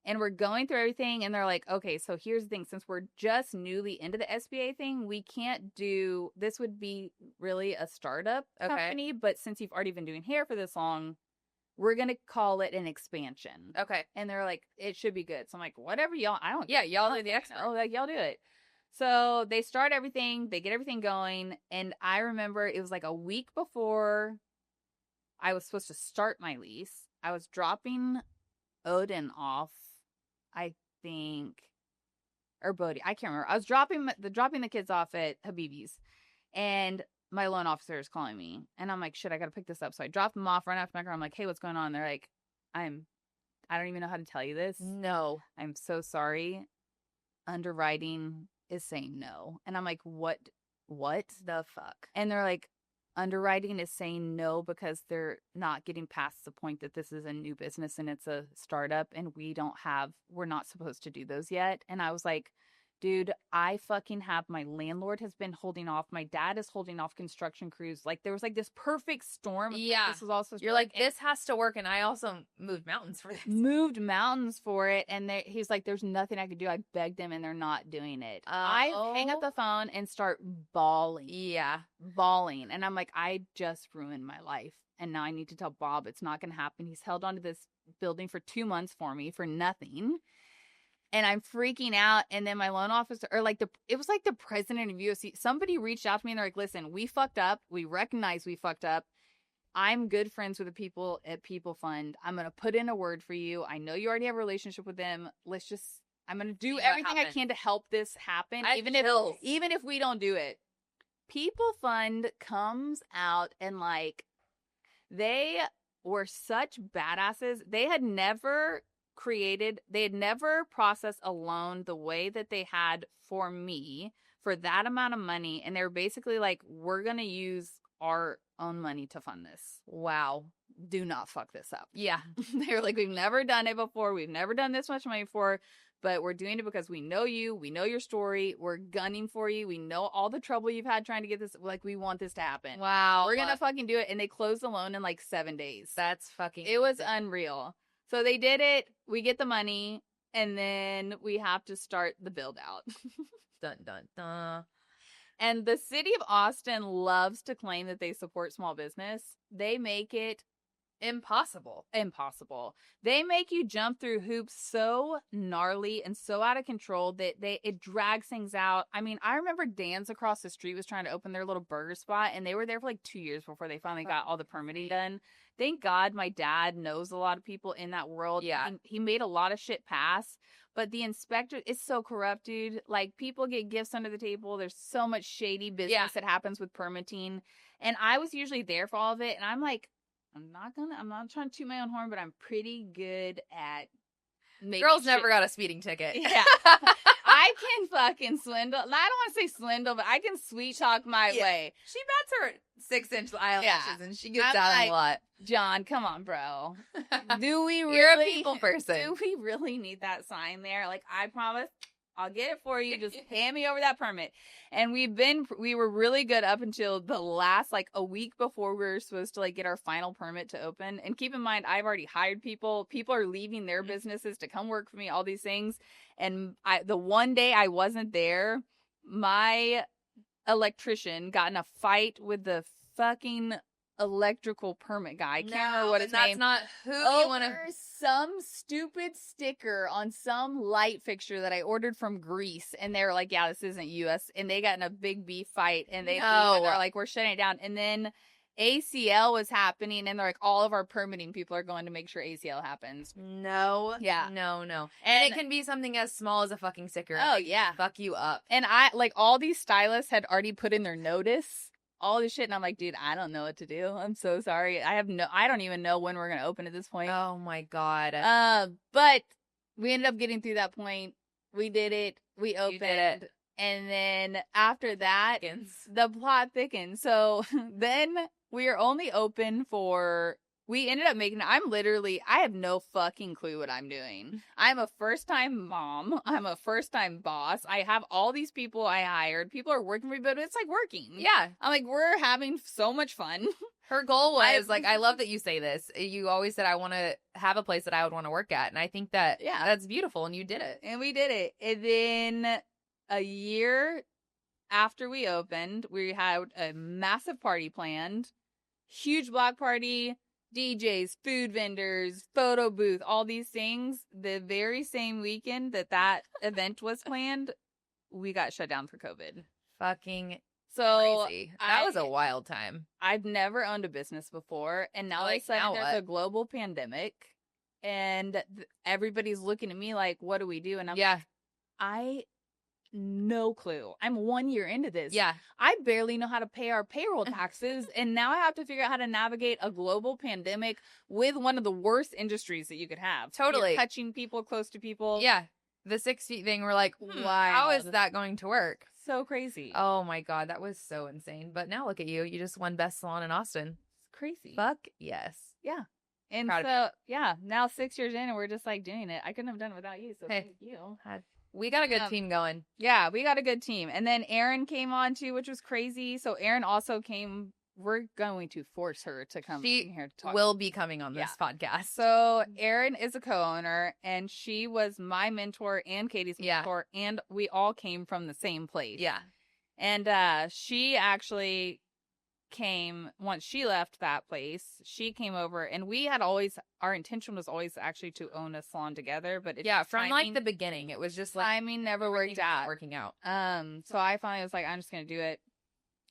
and we're going through everything. And they're like, okay, so here's the thing. Since we're just newly into the SBA thing, we can't do, this would be really a startup company. But since you've already been doing hair for this long, we're going to call it an expansion. Okay. And they're like, it should be good. So I'm like, whatever, y'all. Y'all are the expert. Oh, like, y'all do it. So they start everything. They get everything going. And I remember it was like a week before I was supposed to start my lease. I was dropping Odin off, I think, or Bodie. I can't remember. I was dropping the kids off at Habibi's. And my loan officer is calling me. And I'm like, shit, I got to pick this up. So I drop them off, run after my car. I'm like, hey, what's going on? They're like, I don't even know how to tell you this. No. I'm so sorry. Underwriting is saying no. And I'm like, what the fuck? And they're like, underwriting is saying no because they're not getting past the point that this is a new business and it's a startup and we're not supposed to do those yet. And I was like, dude, I fucking have, my landlord has been holding off. My dad is holding off construction crews. Like, there was like this perfect storm. Yeah. This was also, you're like, this has to work. And I also moved mountains for this. And he's like, there's nothing I could do. I begged them and they're not doing it. I hang up the phone and start bawling. Yeah. Bawling. And I'm like, I just ruined my life. And now I need to tell Bob it's not going to happen. He's held onto this building for 2 months for me for nothing. And I'm freaking out. And then my loan officer, it was like the president of UFC. Somebody reached out to me and they're like, listen, we fucked up. We recognize we fucked up. I'm good friends with the people at People Fund. I'm going to put in a word for you. I know you already have a relationship with them. I'm going to do everything I can to help this happen. Even if we don't do it. People Fund comes out and like, they were such badasses. They had never processed a loan the way that they had for me for that amount of money. And they were basically like, we're going to use our own money to fund this. Wow. Do not fuck this up. Yeah. They were like, we've never done it before. We've never done this much money before, but we're doing it because we know you. We know your story. We're gunning for you. We know all the trouble you've had trying to get this. Like, we want this to happen. Wow. We're going to fucking do it. And they closed the loan in like 7 days. That's fucking. It was unreal. So they did it. We get the money, and then we have to start the build out. Dun, dun, dun. And the city of Austin loves to claim that they support small business. They make it impossible. They make you jump through hoops so gnarly and so out of control that it drags things out. I mean, I remember Dan's across the street was trying to open their little burger spot, and they were there for like 2 years before they finally got all the permitting done. Thank God my dad knows a lot of people in that world. Yeah. He made a lot of shit pass. But the inspector, it's so corrupt, dude. Like, people get gifts under the table. There's so much shady business that happens with permitting. And I was usually there for all of it. And I'm like, I'm not trying to toot my own horn, but I'm pretty good at making Girls never got a speeding ticket. Yeah. I can fucking swindle. I don't want to say swindle, but I can sweet talk my way. She bats her 6-inch eyelashes and she gets I'm out like, a lot. John, come on, bro. Do we really? You're a people person. Do we really need that sign there? Like, I promise I'll get it for you. Just hand me over that permit. And we were really good up until the last, like, a week before we were supposed to, like, get our final permit to open. And keep in mind, I've already hired people. People are leaving their businesses to come work for me, all these things. And the one day I wasn't there, my electrician got in a fight with the fucking electrical permit guy. I can't remember what his name. That's not who you want to. Some stupid sticker on some light fixture that I ordered from Greece, and they were like, "Yeah, this isn't U.S." And they got in a big beef fight, and they're like, "We're shutting it down." And then ACL was happening, and they're like, all of our permitting people are going to make sure ACL happens. No. Yeah. No. And it can be something as small as a fucking sticker. Oh, yeah. Fuck you up. And all these stylists had already put in their notice, all this shit, and I'm like, dude, I don't know what to do. I'm so sorry. I don't even know when we're going to open at this point. Oh, my God. But we ended up getting through that point. We did it. We opened. You did it. And then after that, the plot thickens. So then we are only open we ended up I have no fucking clue what I'm doing. I'm a first-time mom. I'm a first-time boss. I have all these people I hired. People are working for me, but it's like working. Yeah. I'm like, we're having so much fun. Her goal was, I love that you say this. You always said, I want to have a place that I would want to work at. And I think that, that's beautiful. And you did it. And we did it. And then a year after we opened, we had a massive party planned. Huge block party, DJs, food vendors, photo booth, all these things. The very same weekend that event was planned, we got shut down for COVID. Fucking so crazy. That was a wild time. I've never owned a business before, and now all of a sudden there's a global pandemic, and everybody's looking at me like, what do we do? And I'm like, I no clue. I'm 1 year into this. Yeah. I barely know how to pay our payroll taxes. And now I have to figure out how to navigate a global pandemic with one of the worst industries that you could have. Totally. You're touching people close to people. Yeah. The 6 feet thing, we're like, how is that going to work? So crazy. Oh my God, that was so insane. But now look at you. You just won Best Salon in Austin. It's crazy. Fuck yes. Yeah. And Proud so, yeah, now 6 years in and we're just like doing it. I couldn't have done it without you. So Hey. thank you. We got a good team going. Yeah, we got a good team. And then Erin came on too, which was crazy. So Erin also came. We're going to force her to come here to talk. Will be coming on this podcast. So Erin is a co-owner, and she was my mentor and Katie's mentor, and we all came from the same place. Yeah. And she actually came, once she left that place, she came over, and we had always, our intention was always actually to own a salon together, but from like the beginning, it was just like timing never worked out. So I finally was like, I'm just going to do it.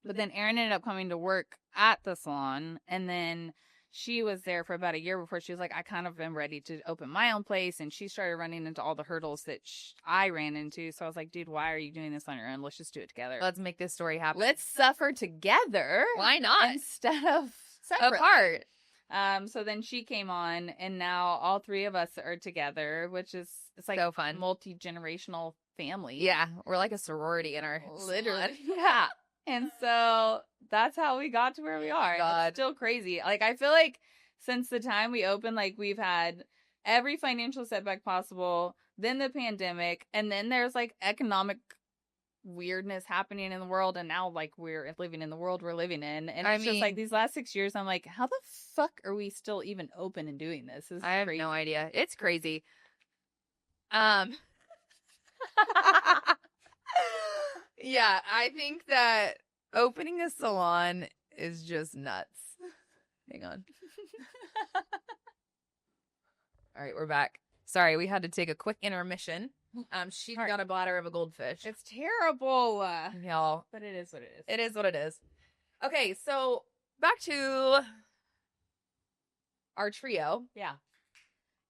But then Erin ended up coming to work at the salon, and then she was there for about a year before she was like, I kind of am ready to open my own place. And she started running into all the hurdles that I ran into. So I was like, dude, why are you doing this on your own? Let's just do it together. Let's make this story happen. Let's suffer together. Why not? Instead of separate. Apart. So then she came on, and now all three of us are together, which is, it's like so fun. Multi-generational family. Yeah. We're like a sorority in our literally. Yeah. And so that's how we got to where we are. God. It's still crazy. Like, I feel like since the time we opened, like, we've had every financial setback possible, then the pandemic, and then there's like economic weirdness happening in the world, and now like we're living in the world we're living in. And it's just like these last 6 years, I'm like, how the fuck are we still even open and doing this? I have no idea. It's crazy. Yeah, I think that opening a salon is just nuts. Hang on. All right, we're back. Sorry, we had to take a quick intermission. She's got a bladder of a goldfish. It's terrible. Y'all. But it is what it is. It is what it is. Okay, so back to our trio. Yeah.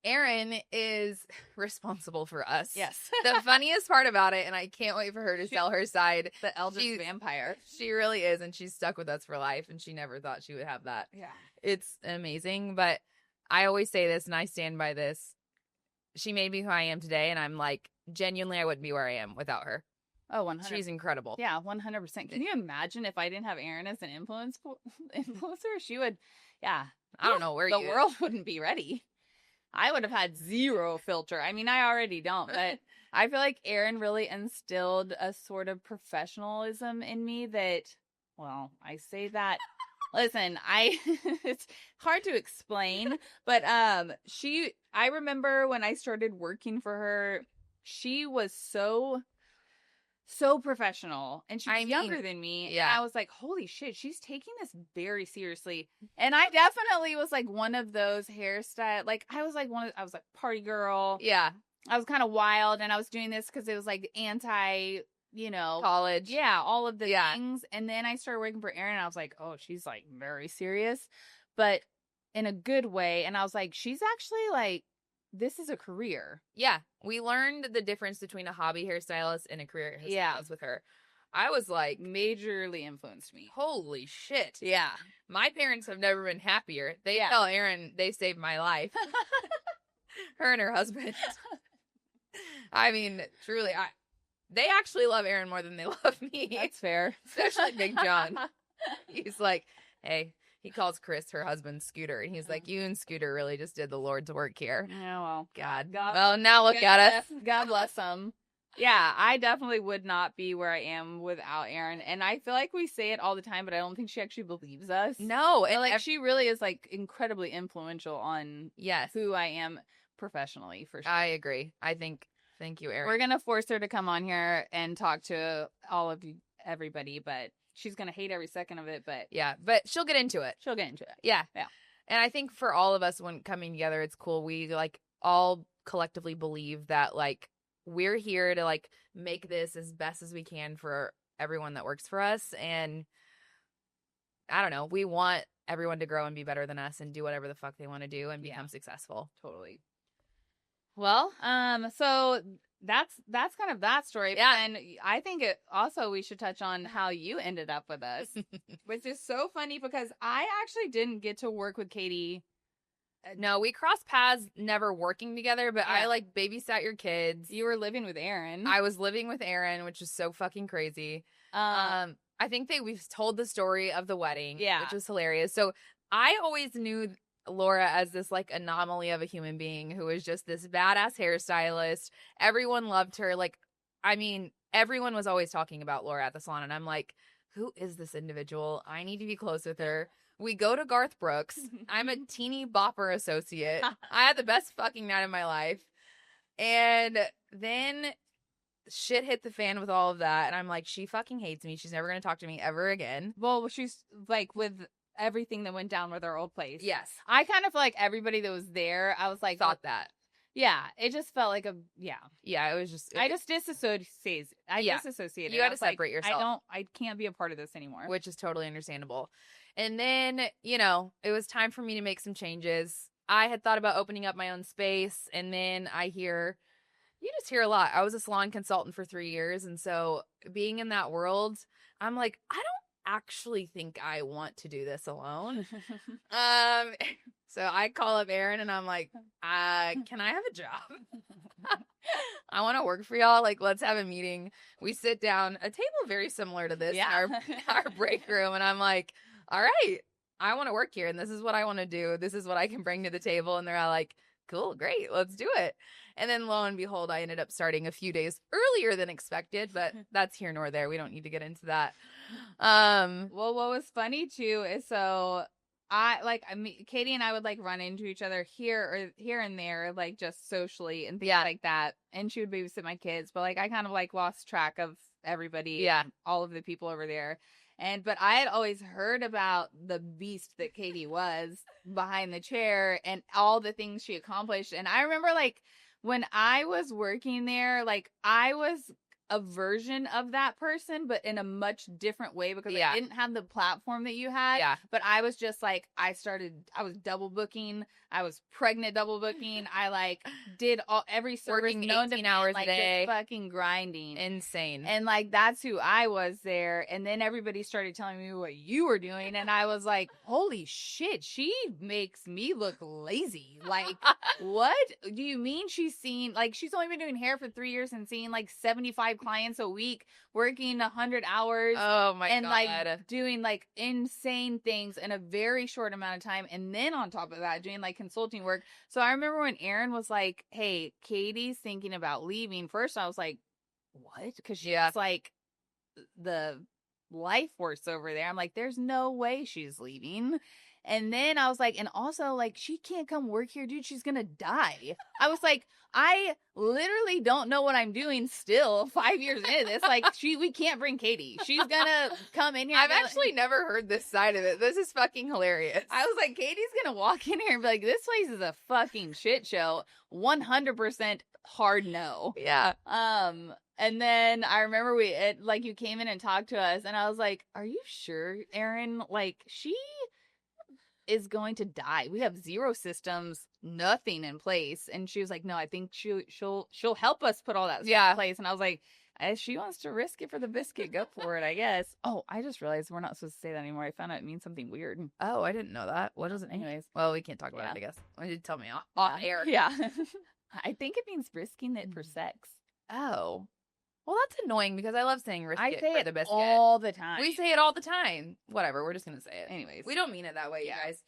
Erin is responsible for us. Yes. The funniest part about it, and I can't wait for her to tell her side. The eldest vampire. She really is, and she's stuck with us for life, and she never thought she would have that. Yeah. It's amazing, but I always say this, and I stand by this. She made me who I am today, and I'm like, genuinely, I wouldn't be where I am without her. Oh, 100%. She's incredible. Yeah, 100%. Can you imagine if I didn't have Erin as an influencer? She would, I don't know where the world wouldn't be ready. I would have had zero filter. I mean, I already don't, but I feel like Erin really instilled a sort of professionalism in me that, well, I say that. Listen, it's hard to explain, but I remember when I started working for her, she was so professional, and she was younger than me. Yeah. And I was like, holy shit, she's taking this very seriously. And I definitely was like one of those hairstyle, like I was like party girl. Yeah. I was kind of wild, and I was doing this because it was like anti, college. Yeah, all of the things. And then I started working for Erin, and I was like, oh, she's like very serious, but in a good way. And I was like, she's actually like, this is a career. Yeah. We learned the difference between a hobby hairstylist and a career hairstylist with her. I was like, majorly influenced me. Holy shit. Yeah. My parents have never been happier. They tell Erin they saved my life. Her and her husband. I mean, truly, they actually love Erin more than they love me. That's fair. Especially Big John. He's like, hey. He calls Chris, her husband, Scooter. And he's like, you and Scooter really just did the Lord's work here. Yeah, well. God. Well, now look at us. God bless them. Yeah, I definitely would not be where I am without Erin. And I feel like we say it all the time, but I don't think she actually believes us. No. And like, she really is like incredibly influential on who I am professionally, for sure. I agree. Thank you, Erin. We're going to force her to come on here and talk to all of you, everybody, but she's going to hate every second of it, but but she'll get into it. Yeah. And I think for all of us, when coming together, it's cool. We like all collectively believe that like we're here to like make this as best as we can for everyone that works for us. And I don't know, we want everyone to grow and be better than us and do whatever the fuck they want to do and become successful. Totally. Well, so that's kind of that story. Yeah. And I think we should touch on how you ended up with us, which is so funny because I actually didn't get to work with Katie. No, we crossed paths never working together, but I like babysat your kids. You were living with Aaron. I was living with Aaron, which is so fucking crazy. I think we've told the story of the wedding, which was hilarious. So I always knew Laura as this like anomaly of a human being who was just this badass hairstylist. Everyone loved her. Like, I mean, everyone was always talking about Laura at the salon, and I'm like, who is this individual? I need to be close with her. We go to Garth Brooks. I'm a teeny bopper associate. I had the best fucking night of my life. And then shit hit the fan with all of that. And I'm like, she fucking hates me. She's never going to talk to me ever again. Well, she's like with everything that went down with our old place. Yes. I kind of like everybody that was there. I was like, thought that. Yeah. It just felt like Yeah, it was just. I just disassociated. You had to separate yourself. I can't be a part of this anymore. Which is totally understandable. And then, it was time for me to make some changes. I had thought about opening up my own space, and then you just hear a lot. I was a salon consultant for 3 years, and so being in that world, I'm like, I don't actually think I want to do this alone. So I call up Aaron, and I'm like, can I have a job? I want to work for y'all. Like, let's have a meeting. We sit down, a table very similar to this in our break room, and I'm like, all right, I want to work here, and this is what I want to do. This is what I can bring to the table. And they're all like, cool, great, let's do it. And then lo and behold, I ended up starting a few days earlier than expected, but that's here nor there. We don't need to get into that. Well, what was funny too is Katie and I would like run into each other here and there, like just socially and things like that. And she would babysit my kids, but like I kind of like lost track of everybody, all of the people over there. But I had always heard about the beast that Katie was behind the chair and all the things she accomplished. And I remember like when I was working there, like I was a version of that person, but in a much different way because I didn't have the platform that you had. Yeah. But I was just like, I was double booking. I was pregnant double booking. I like did every service working 18 hours a day, just fucking grinding, insane. And like that's who I was there. And then everybody started telling me what you were doing, and I was like, holy shit, she makes me look lazy. Like, what do you mean? She's only been doing hair for 3 years and seeing like 75 clients a week, working 100 hours. Oh my and God. Like doing like insane things in a very short amount of time, and then on top of that doing like consulting work. So I remember when Aaron was like, hey, Katie's thinking about leaving. First I was like, what? Because she's like the life force over there. I'm like, there's no way she's leaving. And then I was like, and also like, she can't come work here, dude. She's gonna die. I was like, I literally don't know what I'm doing still 5 years into this. Like, we can't bring Katie. She's gonna come in here. I've actually never heard this side of it. This is fucking hilarious. I was like, Katie's gonna walk in here and be like, this place is a fucking shit show. 100% hard no. Yeah. And then I remember you came in and talked to us, and I was like, are you sure, Aaron? Like, she is going to die. We have zero systems, nothing in place. And she was like, no, I think she'll help us put all that stuff in place. And I was like, if she wants to risk it for the biscuit, go for it, I guess. Oh, I just realized we're not supposed to say that anymore. I found out it means something weird. Oh, I didn't know that. What does it mean? Anyways. Well, we can't talk about it, I guess. Why did you tell me off air? Yeah. I think it means risking it for sex. Oh. Well, that's annoying because I love saying risk it for the biscuit. All the time. We say it all the time. Whatever, we're just going to say it. Anyways. We don't mean it that way, you guys.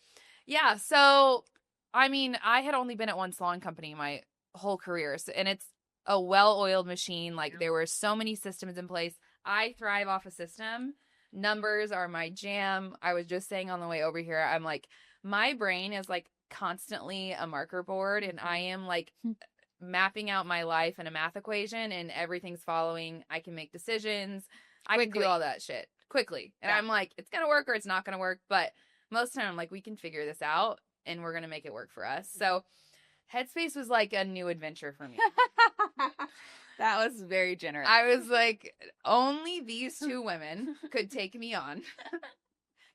Yeah, so, I mean, I had only been at one salon company my whole career, and it's a well-oiled machine. Like, there were so many systems in place. I thrive off a system. Numbers are my jam. I was just saying on the way over here, I'm like, my brain is, like, constantly a marker board, and I am, like, mapping out my life in a math equation, and everything's following. I can make decisions. I can do all that shit quickly. And I'm like, it's going to work or it's not going to work. But most of the time, I'm like, we can figure this out, and we're going to make it work for us. So Headspace was like a new adventure for me. That was very generous. I was like, only these two women could take me on.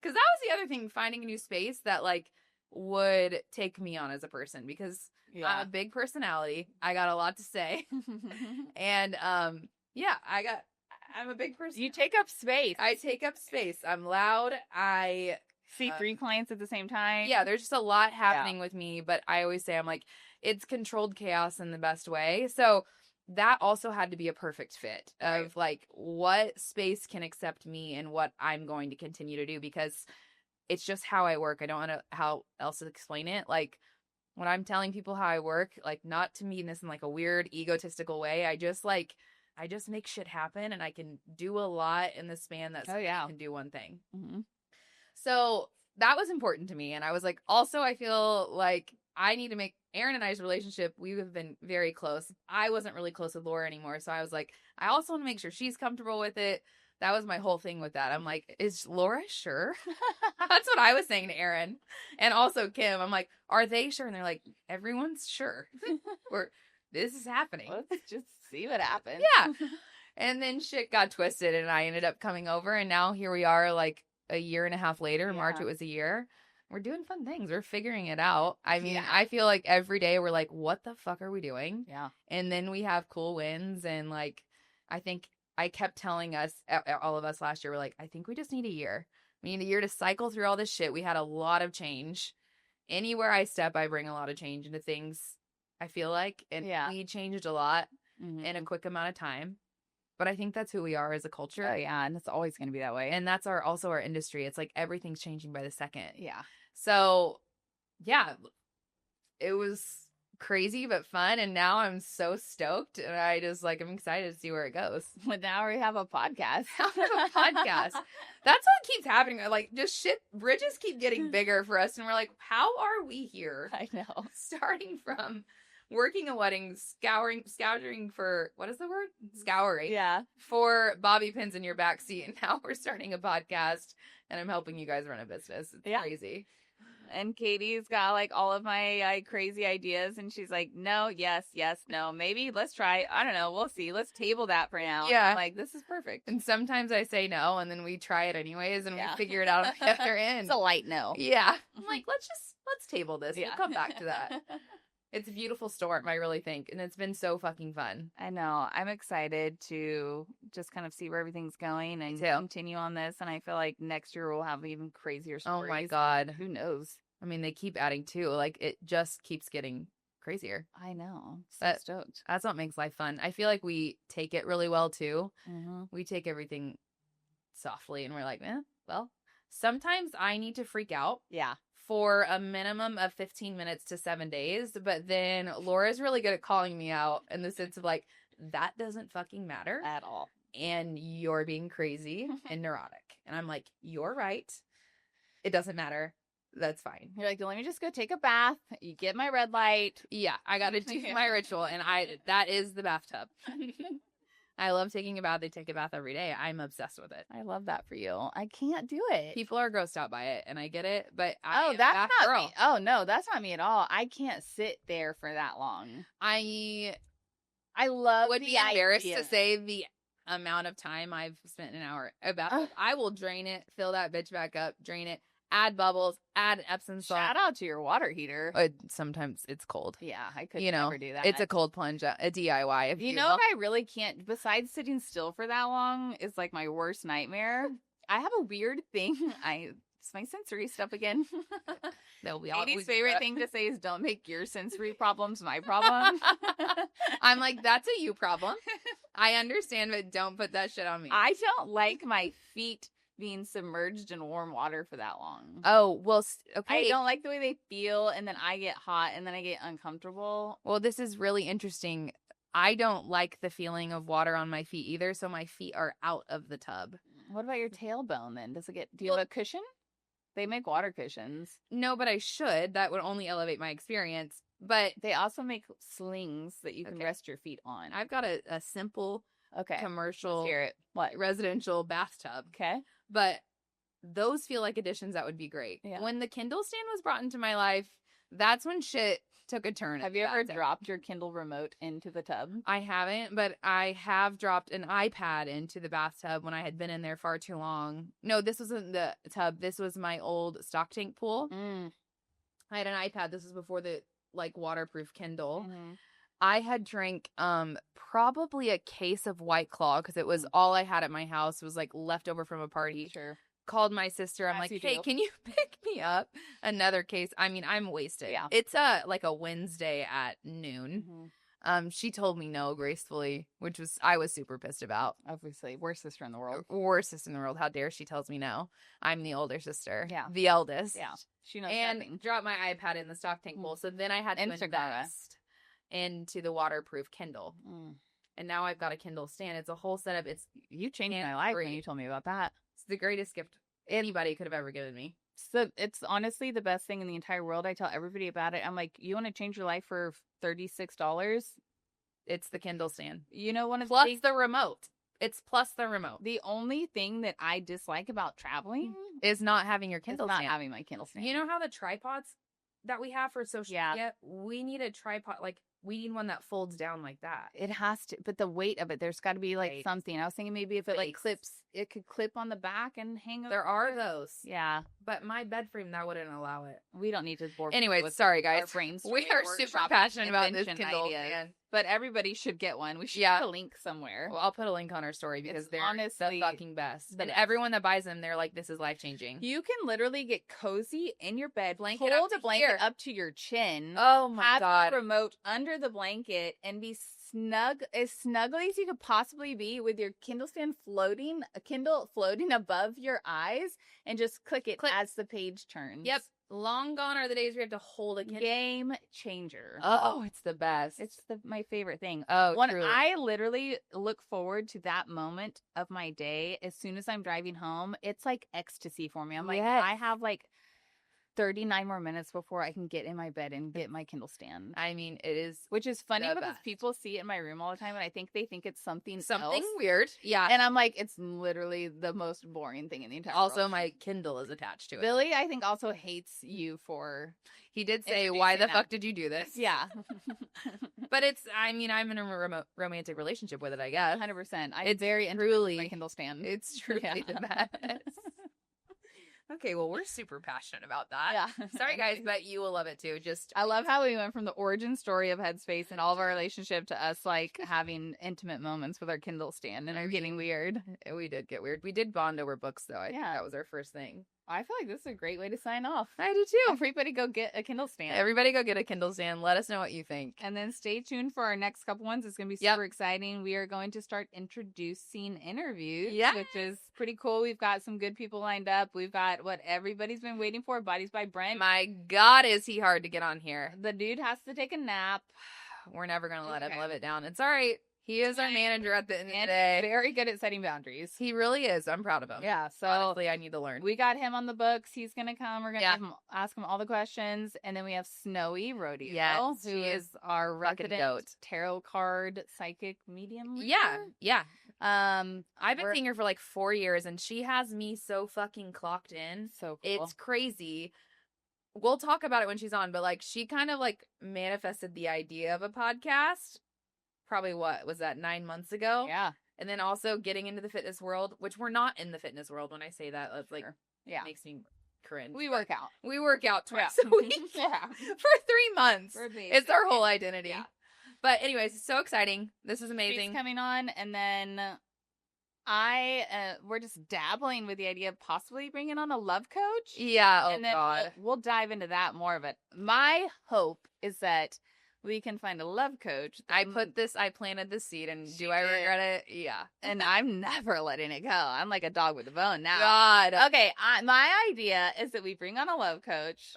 Because that was the other thing, finding a new space that, like, would take me on as a person. Because Yeah. I'm a big personality. I got a lot to say. And, yeah, I'm a big person. You take up space. I take up space. I'm loud. I see 3 clients at the same time. Yeah, there's just a lot happening with me, but I always say, I'm like, it's controlled chaos in the best way. So that also had to be a perfect fit of like what space can accept me and what I'm going to continue to do, because it's just how I work. I don't know how else to explain it. Like when I'm telling people how I work, like not to mean this in like a weird egotistical way. I just make shit happen, and I can do a lot in the span that I can do one thing. Mm-hmm. So that was important to me. And I was like, also, I feel like I need to make Aaron and I's relationship, we have been very close. I wasn't really close with Laura anymore. So I was like, I also want to make sure she's comfortable with it. That was my whole thing with that. I'm like, is Laura sure? That's what I was saying to Aaron. And also Kim. I'm like, are they sure? And they're like, everyone's sure. This is happening. Let's just see what happens. Yeah. And then shit got twisted, and I ended up coming over, and now here we are like a year and a half later. In March, it was a year. We're doing fun things. We're figuring it out. I mean, I feel like every day we're like, what the fuck are we doing? Yeah. And then we have cool wins. And like, I think I kept telling us, all of us last year, we're like, I think we just need a year. We need a year to cycle through all this shit. We had a lot of change. Anywhere I step, I bring a lot of change into things, I feel like. And we changed a lot in a quick amount of time. But I think that's who we are as a culture. Oh, yeah. And it's always going to be that way. And that's also our industry. It's like everything's changing by the second. Yeah. So, yeah, it was crazy but fun. And now I'm so stoked. And I just like, I'm excited to see where it goes. But now we have a podcast. That's what keeps happening. Like, just bridges keep getting bigger for us. And we're like, how are we here? I know. Starting from working a wedding, scourging for, what is the word? Scouring. Yeah. For bobby pins in your backseat. And now we're starting a podcast, and I'm helping you guys run a business. It's crazy. And Katie's got like all of my crazy ideas, and she's like, no, yes, no, maybe, let's try. I don't know. We'll see. Let's table that for now. Yeah. I'm like, this is perfect. And sometimes I say no, and then we try it anyways, and we figure it out on the other end. It's a light no. Yeah. I'm like, let's table this. We'll come back to that. It's a beautiful storm, I really think. And it's been so fucking fun. I know. I'm excited to just kind of see where everything's going and continue on this. And I feel like next year we'll have even crazier stories. Oh my God. Who knows? I mean, they keep adding too. Like, it just keeps getting crazier. I know. So stoked. That's what makes life fun. I feel like we take it really well too. Mm-hmm. We take everything softly, and we're like, well, sometimes I need to freak out. Yeah. For a minimum of 15 minutes to 7 days. But then Laura's really good at calling me out in the sense of like, that doesn't fucking matter at all. And you're being crazy and neurotic. And I'm like, you're right. It doesn't matter. That's fine. You're like, let me just go take a bath. You get my red light. Yeah, I got to do my ritual. And that is the bathtub. I love taking a bath. They take a bath every day. I'm obsessed with it. I love that for you. I can't do it. People are grossed out by it, and I get it. But that's not me. Oh no, that's not me at all. I can't sit there for that long. I would be embarrassed to say the amount of time I've spent in an hour about. I will drain it, fill that bitch back up, drain it. Add bubbles, add Epsom salt. Shout out to your water heater. Sometimes it's cold. Yeah, I could never do that. It's a cold plunge, a DIY. If you know what I really can't, besides sitting still for that long, is like my worst nightmare. I have a weird thing. It's my sensory stuff again. Katie's favorite thing to say is don't make your sensory problems my problem. I'm like, that's a you problem. I understand, but don't put that shit on me. I don't like my feet being submerged in warm water for that long. Oh, well, okay. I don't like the way they feel, and then I get hot, and then I get uncomfortable. Well, this is really interesting. I don't like the feeling of water on my feet either, so my feet are out of the tub. What about your tailbone then? Do you have a cushion? They make water cushions. No, but I should. That would only elevate my experience. But they also make slings that you can rest your feet on. I've got a simple commercial residential bathtub. Okay. But those feel like additions that would be great. Yeah. When the Kindle stand was brought into my life, that's when shit took a turn. Have you ever dropped your Kindle remote into the tub? I haven't, but I have dropped an iPad into the bathtub when I had been in there far too long. No, this wasn't the tub. This was my old stock tank pool. I had an iPad. This was before the like waterproof Kindle. Mm-hmm. I had drank probably a case of White Claw because it was all I had at my house. It was like leftover from a party. Sure. Called my sister. I'm like, hey, can you pick me up another case? I mean, I'm wasted. Yeah. It's like a Wednesday at noon. Mm-hmm. She told me no gracefully, which I was super pissed about. Obviously, worst sister in the world. Worst sister in the world. How dare she tells me no? I'm the older sister. Yeah. The eldest. Yeah. She knows and nothing. Dropped my iPad in the stock tank bowl. So then I had to invest into the waterproof Kindle. And now I've got a Kindle stand. It's a whole setup. You changed my life when you told me about that. It's the greatest gift anybody could have ever given me. So it's honestly the best thing in the entire world. I tell everybody about it. I'm like, you want to change your life for $36? It's the Kindle stand. You know, one of plus the remote. It's plus the remote. The only thing that I dislike about traveling is not having your Kindle stand. Not having my Kindle stand. You know how the tripods that we have for social media? We need a tripod. Like, we need one that folds down like that. It has to, but the weight of it, there's got to be like something. I was thinking maybe if it like clips, it could clip on the back and hang over. There are those. Yeah. But my bed frame, that wouldn't allow it. We don't need to bore. Anyway, sorry guys. We are super passionate about this Kindle stand. But everybody should get one. We should put a link somewhere. Well, I'll put a link on our story because they're honestly the fucking best. And everyone that buys them, they're like, this is life-changing. You can literally get cozy in your bed, blanket hold a blanket up to your chin. Oh my God. Have the remote under the blanket and be as snugly as you could possibly be with your Kindle stand floating above your eyes and just click it as the page turns. Yep. Long gone are the days where you have to hold a Kindle. Game changer. Oh, it's the best. It's my favorite thing. Oh, truly. I literally look forward to that moment of my day as soon as I'm driving home. It's like ecstasy for me. I'm like, I have like 39 more minutes before I can get in my bed and get my Kindle stand. I mean, it is, which is funny because people see it in my room all the time, and I think they think it's something else. Weird. Yeah, and I'm like, it's literally the most boring thing in the entire world. Also, my Kindle is attached to it. Billy, I think, also hates you for. He did say, "Why the fuck did you do this?" Yeah, but I'm in a romantic relationship with it. I guess 100%. I'm very truly my Kindle stand. It's truly the best. Okay, well, we're super passionate about that. Yeah. Sorry, guys, but you will love it too. I love how we went from the origin story of Headspace and all of our relationship to us, like, having intimate moments with our Kindle stand and getting weird. We did get weird. We did bond over books, though. I think that was our first thing. I feel like this is a great way to sign off. I do too. Everybody go get a Kindle stand. Everybody go get a Kindle stand. Let us know what you think. And then stay tuned for our next couple ones. It's going to be super exciting. We are going to start introducing interviews, which is pretty cool. We've got some good people lined up. We've got what everybody's been waiting for, Bodies by Brent. My God, is he hard to get on here. The dude has to take a nap. We're never going to let him live it down. It's all right. He is our manager at the end of the day. Very good at setting boundaries. He really is. I'm proud of him. Yeah. So honestly, I need to learn. We got him on the books. He's going to come. We're going to ask him all the questions. And then we have Snowy Rodeo, who is our resident tarot card psychic medium reader. Yeah. I've been seeing her for like 4 years, and she has me so fucking clocked in. So cool. It's crazy. We'll talk about it when she's on, but like she kind of like manifested the idea of a podcast. Probably what was that 9 months ago? Yeah. And then also getting into the fitness world, which we're not in the fitness world. When I say that, it's like, makes me cringe. We work out. We work out twice a week. For 3 months. It's our whole identity. Yeah. But anyways, it's so exciting. This is amazing. She's coming on, and then we're just dabbling with the idea of possibly bringing on a love coach. Yeah. And then God. We'll dive into that more of it. My hope is that we can find a love coach. I planted the seed, and do I regret it? Yeah. And I'm never letting it go. I'm like a dog with a bone now. God. Okay, my idea is that we bring on a love coach.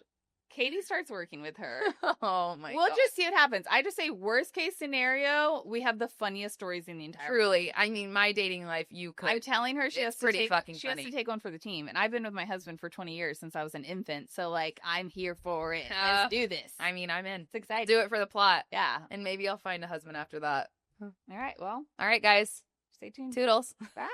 Katie starts working with her. Oh my God. We'll just see what happens. I just say worst case scenario, we have the funniest stories in the entire Truly. I mean, my dating life, I'm telling her she has to take one for the team. And I've been with my husband for 20 years since I was an infant. So like, I'm here for it. Let's do this. I mean, I'm in. It's exciting. Do it for the plot. Yeah. And maybe I'll find a husband after that. All right. Well. All right, guys. Stay tuned. Toodles. Bye.